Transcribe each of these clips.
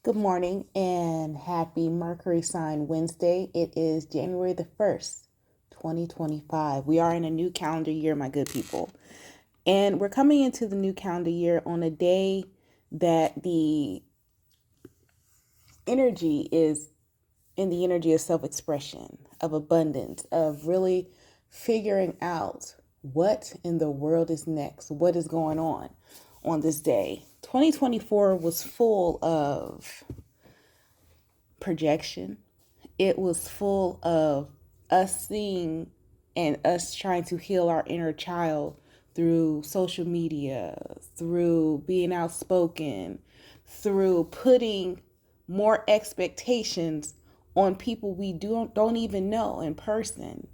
Good morning and happy Mercury sign Wednesday. It is January the 1st, 2025. We are in a new calendar year, my good people. And we're coming into the new calendar year on a day that the energy is in the energy of self expression, of abundance, of really figuring out what in the world is next, what is going on this day. 2024 was full of projection. It was full of us seeing and us trying to heal our inner child through social media, through being outspoken, through putting more expectations on people we don't even know in person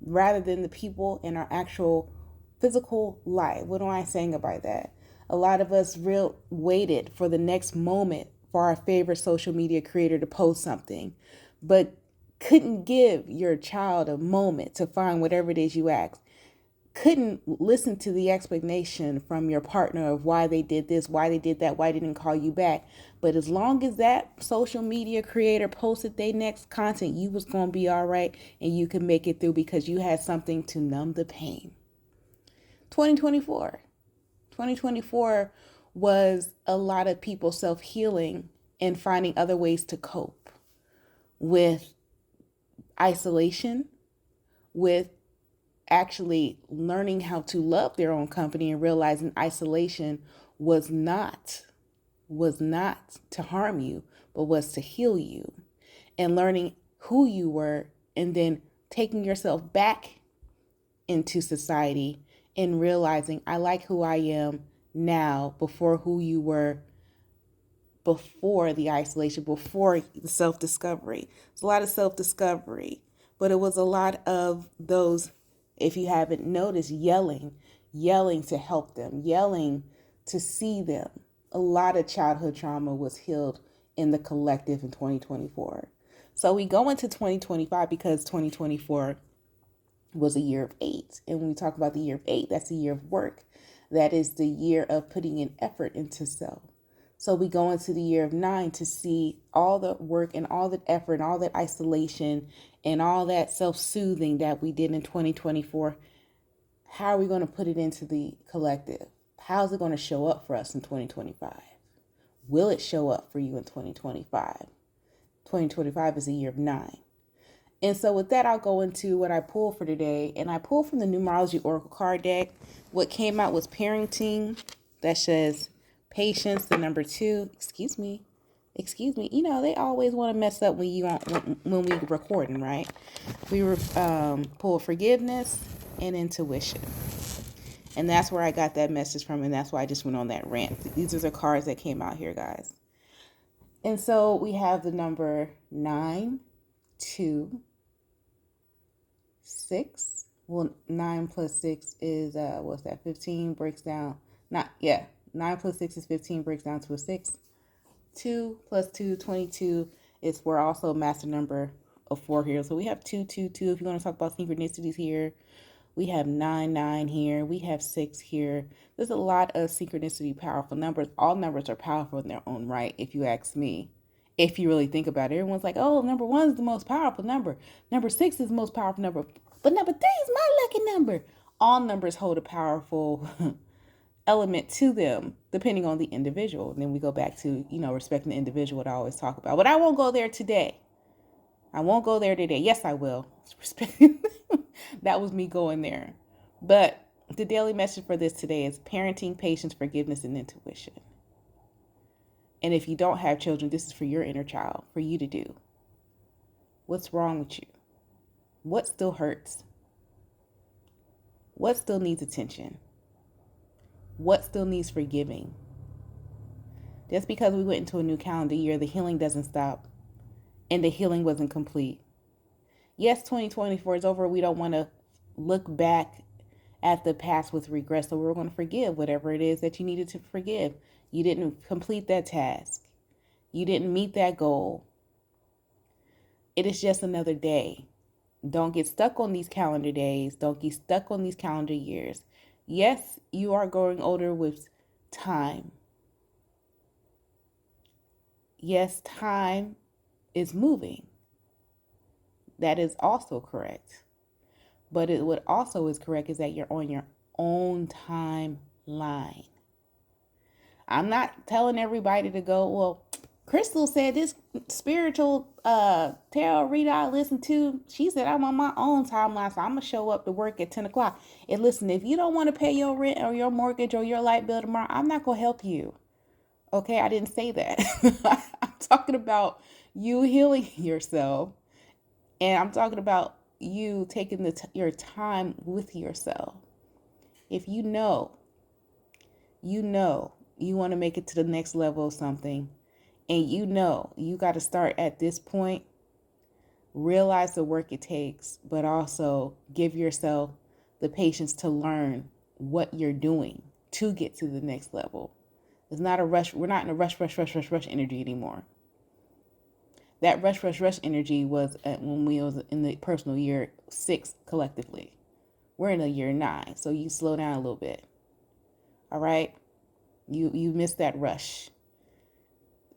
rather than the people in our actual physical life. What am I saying about that? A lot of us real waited for the next moment for our favorite social media creator to post something, but couldn't give your child a moment to find whatever it is you asked. Couldn't listen to the explanation from your partner of why they did this, why they did that, why they didn't call you back. But as long as that social media creator posted their next content, you was going to be all right and you could make it through because you had something to numb the pain. 2024. 2024 was a lot of people self-healing and finding other ways to cope with isolation, with actually learning how to love their own company and realizing isolation was not to harm you, but was to heal you, and learning who you were and then taking yourself back into society and realizing I like who I am now before who you were before the isolation, before the self-discovery. It's a lot of self-discovery, but it was a lot of those, if you haven't noticed, yelling to help them, yelling to see them. A lot of childhood trauma was healed in the collective in 2024. So we go into 2025 because 2024 was a year of eight. And when we talk about the year of eight, that's the year of work. That is the year of putting in effort into self. So we go into the year of nine to see all the work and all that effort and all that isolation and all that self-soothing that we did in 2024. How are we going to put it into the collective? How's it going to show up for us in 2025? Will it show up for you in 2025? 2025 is a year of nine. And so with that, I'll go into what I pulled for today. And I pulled from the Numerology Oracle card deck. What came out was parenting. That says patience, the number two. Excuse me. You know, they always want to mess up when we recording, right? We were pulled forgiveness and intuition. And that's where I got that message from. And that's why I just went on that rant. These are the cards that came out here, guys. And so we have the number 9, 2, 6. Well, 9 plus 6 is what's that? 15 breaks down. 9 plus 6 is 15, breaks down to a 6. 2 plus 2, 22. We're also a master number of 4 here. So we have 2, 2, 2. If you want to talk about synchronicities here, we have 9, 9 here. We have 6 here. There's a lot of synchronicity, powerful numbers. All numbers are powerful in their own right, if you ask me. If you really think about it, everyone's like, oh, number 1 is the most powerful number. Number 6 is the most powerful number. But number 3 is my lucky number. All numbers hold a powerful element to them, depending on the individual. And then we go back to, respecting the individual, what I always talk about. But I won't go there today. Yes, I will. That was me going there. But the daily message for this today is parenting, patience, forgiveness, and intuition. And if you don't have children, this is for your inner child, for you to do. What's wrong with you? What still hurts? What still needs attention? What still needs forgiving? Just because we went into a new calendar year, the healing doesn't stop. And the healing wasn't complete. Yes, 2024 is over. We don't want to look back at the past with regret. So we're going to forgive whatever it is that you needed to forgive. You didn't complete that task. You didn't meet that goal. It is just another day. Don't get stuck on these calendar days. Don't get stuck on these calendar years. Yes, you are growing older with time. yes, time is moving. That is also correct. But what also is correct is that you're on your own timeline. I'm not telling everybody to go, well, Crystal said this spiritual tarot reader I listened to, she said I'm on my own timeline, so I'm going to show up to work at 10 o'clock. And listen, if you don't want to pay your rent or your mortgage or your light bill tomorrow, I'm not going to help you. Okay, I didn't say that. I'm talking about you healing yourself. And I'm talking about you taking your time with yourself. If you know you want to make it to the next level of something, and you got to start at this point, realize the work it takes, but also give yourself the patience to learn what you're doing to get to the next level. It's not a rush. We're not in a rush energy anymore. That rush energy was when we was in the personal year 6 collectively. We're in a year 9, so you slow down a little bit. All right? You missed that rush.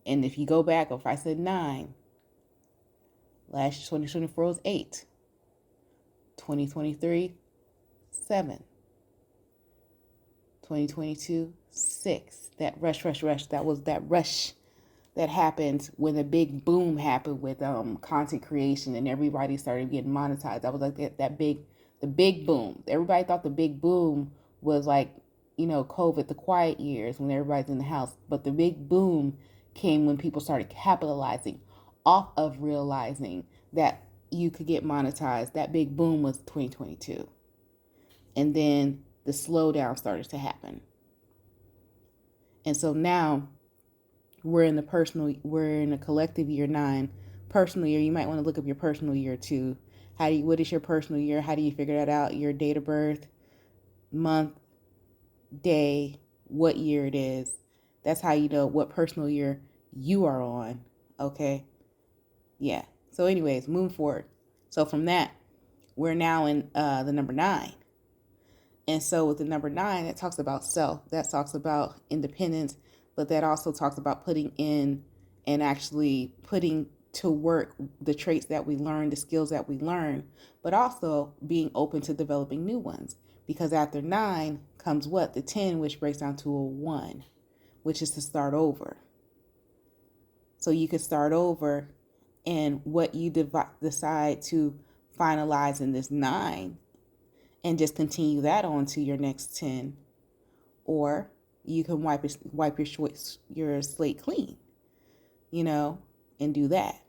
And if you go back, if I said 9, last year 2024 was 8, 2023 7, 2022 6. That rush. That was that rush that happened when the big boom happened with content creation and everybody started getting monetized. That was like the big boom. Everybody thought the big boom was like, COVID, the quiet years when everybody's in the house. But the big boom came when people started capitalizing off of realizing that you could get monetized. That big boom was 2022. And then the slowdown started to happen. And so now we're in a collective year 9. Personal year, you might want to look up your personal year too. What is your personal year? How do you figure that out? Your date of birth, month, day, what year it is. That's how you know what personal year you are on. Okay? Yeah. So anyways, moving forward. So from that, we're now in the number 9. And so with the number 9, it talks about self. That talks about independence, but that also talks about putting in and actually putting to work the traits that we learn, the skills that we learn, but also being open to developing new ones. Because after 9 comes what? The 10, which breaks down to a 1, which is to start over. So you could start over, and what you decide to finalize in this 9 and just continue that on to your next 10. Or you can wipe your slate clean, and do that.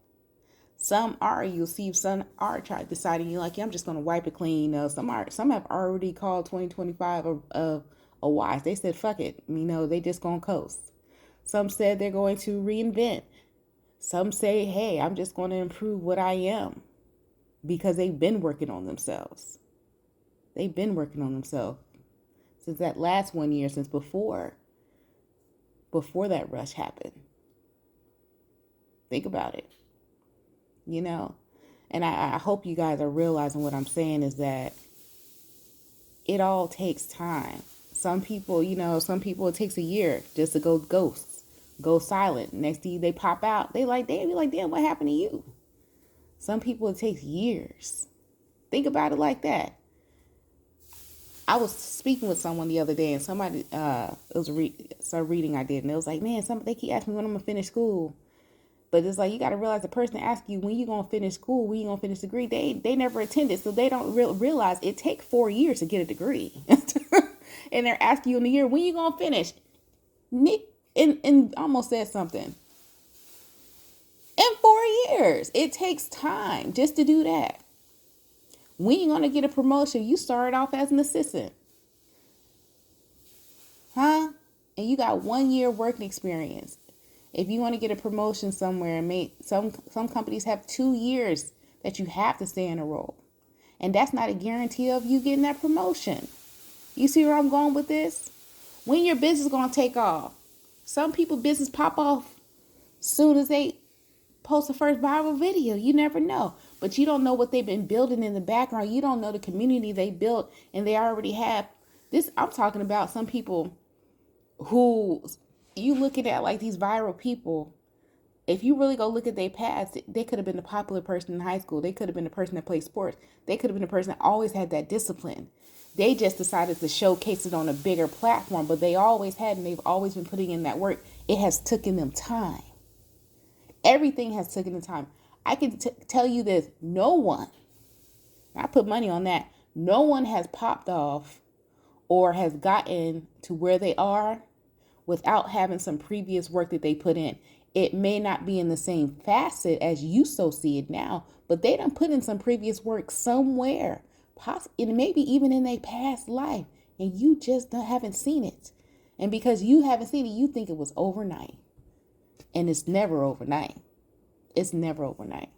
Some are deciding you're like, yeah, I'm just going to wipe it clean. Some have already called 2025 a wash. They said, fuck it. They just going to coast. Some said they're going to reinvent. Some say, hey, I'm just going to improve what I am, because they've been working on themselves. They've been working on themselves since that last 1 year, since before that rush happened. Think about it. And I hope you guys are realizing what I'm saying is that it all takes time. Some people, it takes a year just to go ghost, go silent. Next thing they pop out, they be like, damn, what happened to you? Some people, it takes years. Think about it like that. I was speaking with someone the other day, and somebody, it was a reading I did, and it was like, man, they keep asking me when I'm going to finish school. But it's like, you got to realize the person asks you when you going to finish school, when you going to finish the degree, they never attended, so they don't realize it takes 4 years to get a degree. And they're asking you in a year, when you going to finish? And almost said something. In 4 years. It takes time just to do that. When you going to get a promotion? You started off as an assistant. And you got 1 year working experience. If you want to get a promotion somewhere, some companies have 2 years that you have to stay in a role. And that's not a guarantee of you getting that promotion. You see where I'm going with this? When your business is going to take off. Some people business pop off soon as they post the first viral video. You never know. But you don't know what they've been building in the background. You don't know the community they built, and they already have this. I'm talking about some people who you looking at like these viral people. if you really go look at their past, they could have been the popular person in high school. They could have been the person that played sports. They could have been the person that always had that discipline. They just decided to showcase it on a bigger platform, but they always had, and they've always been putting in that work. It has taken them time. Everything has taken them time. I can tell you this, no one, I put money on that, no one has popped off or has gotten to where they are without having some previous work that they put in. It may not be in the same facet as you so see it now, but they done put in some previous work somewhere, possibly, and maybe even in their past life, and you just haven't seen it. And because you haven't seen it, you think it was overnight. And it's never overnight. It's never overnight.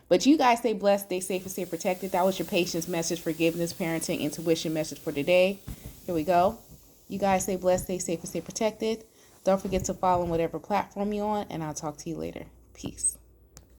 But you guys stay blessed, stay safe, and stay protected. That was your patience message, forgiveness, parenting, intuition message for today. Here we go. You guys stay blessed, stay safe, and stay protected. Don't forget to follow on whatever platform you're on, and I'll talk to you later. Peace.